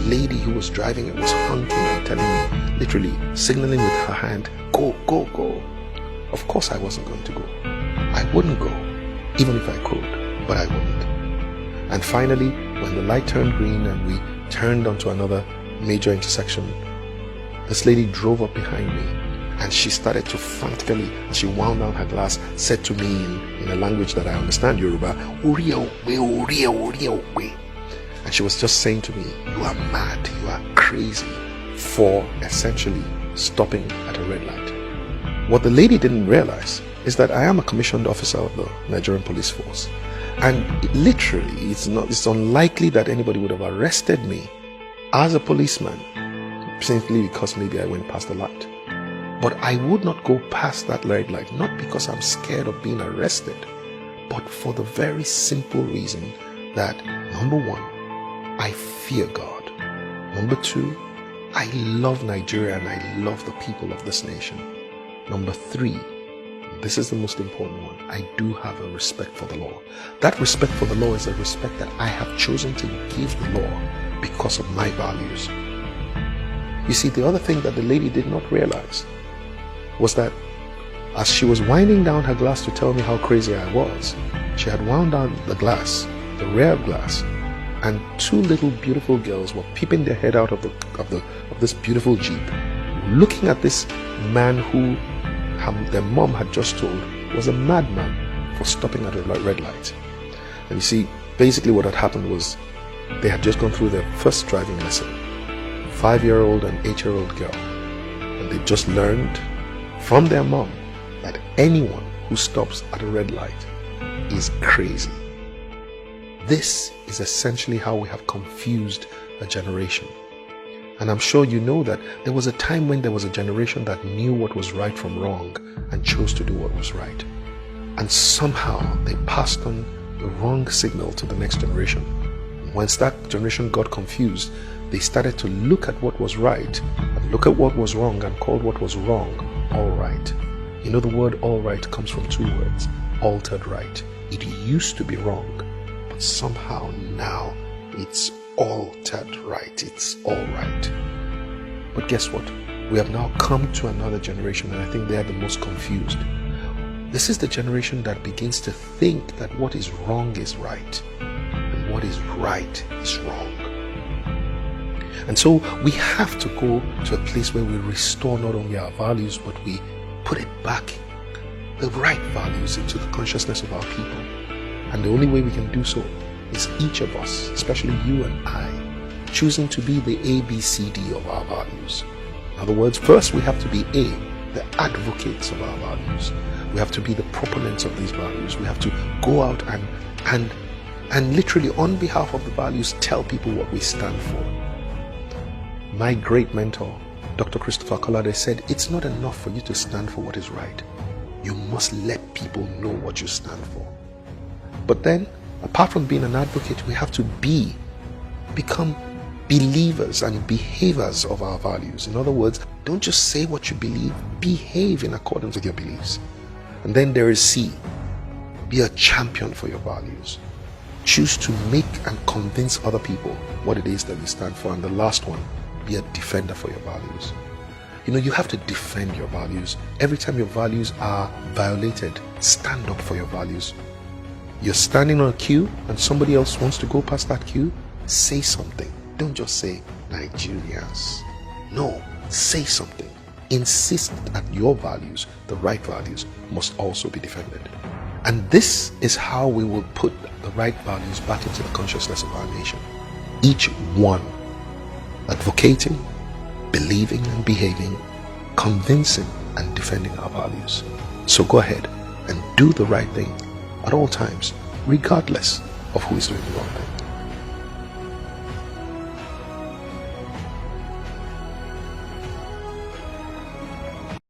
lady who was driving it was honking and telling me, literally signaling with her hand, go, go, go. Of course I wasn't going to go. I wouldn't go, even if I could, but I wouldn't. And finally, when the light turned green and we turned onto another major intersection, this lady drove up behind me and she started to frantically, she wound down her glass, said to me in a language that I understand, Yoruba, "Uri owe, uri owe, uri owe." And she was just saying to me, you are mad, you are crazy, for essentially stopping at a red light. What the lady didn't realize is that I am a commissioned officer of the Nigerian police force. And literally, it's unlikely that anybody would have arrested me as a policeman simply because maybe I went past the light. But I would not go past that red light, not because I'm scared of being arrested, but for the very simple reason that, number one, I fear God. Number two, I love Nigeria and I love the people of this nation. Number three, this is the most important one, I do have a respect for the law. That respect for the law is a respect that I have chosen to give the law because of my values. You see, the other thing that the lady did not realize was that as she was winding down her glass to tell me how crazy I was, she had wound down the glass, the rear glass, and two little beautiful girls were peeping their head out of this beautiful Jeep, looking at this man who their mom had just told was a madman for stopping at a red light. And you see, basically what had happened was they had just gone through their first driving lesson, 5-year-old and 8-year-old girl, and they just learned from their mom that anyone who stops at a red light is crazy. This is essentially how we have confused a generation. And I'm sure you know that there was a time when there was a generation that knew what was right from wrong and chose to do what was right. And somehow they passed on the wrong signal to the next generation. Once that generation got confused, they started to look at what was right and look at what was wrong and called what was wrong all right. You know, the word all right comes from two words, altered right. It used to be wrong, but somehow now it's altered right. It's all right. But guess what? We have now come to another generation, and I think they are the most confused. This is the generation that begins to think that what is wrong is right and what is right is wrong. And so we have to go to a place where we restore not only our values, but we put it back, the right values, into the consciousness of our people. And the only way we can do so is each of us, especially you and I, choosing to be the ABCD of our values. In other words, first we have to be the advocates of our values. We have to be the proponents of these values. We have to go out and literally on behalf of the values tell people what we stand for. My great mentor, Dr. Christopher Kolade, said, it's not enough for you to stand for what is right. You must let people know what you stand for. But then, apart from being an advocate, we have to become believers and behavers of our values. In other words, don't just say what you believe, behave in accordance with your beliefs. And then there is C, be a champion for your values. Choose to make and convince other people what it is that you stand for. And the last one, be a defender for your values. You know, you have to defend your values. Every time your values are violated, stand up for your values. You're standing on a queue and somebody else wants to go past that queue, say something. Don't just say Nigerians. No, say something. Insist that your values, the right values, must also be defended. And this is how we will put the right values back into the consciousness of our nation. Each one advocating, believing and behaving, convincing and defending our values. So go ahead and do the right thing at all times, regardless of who is doing the wrong thing.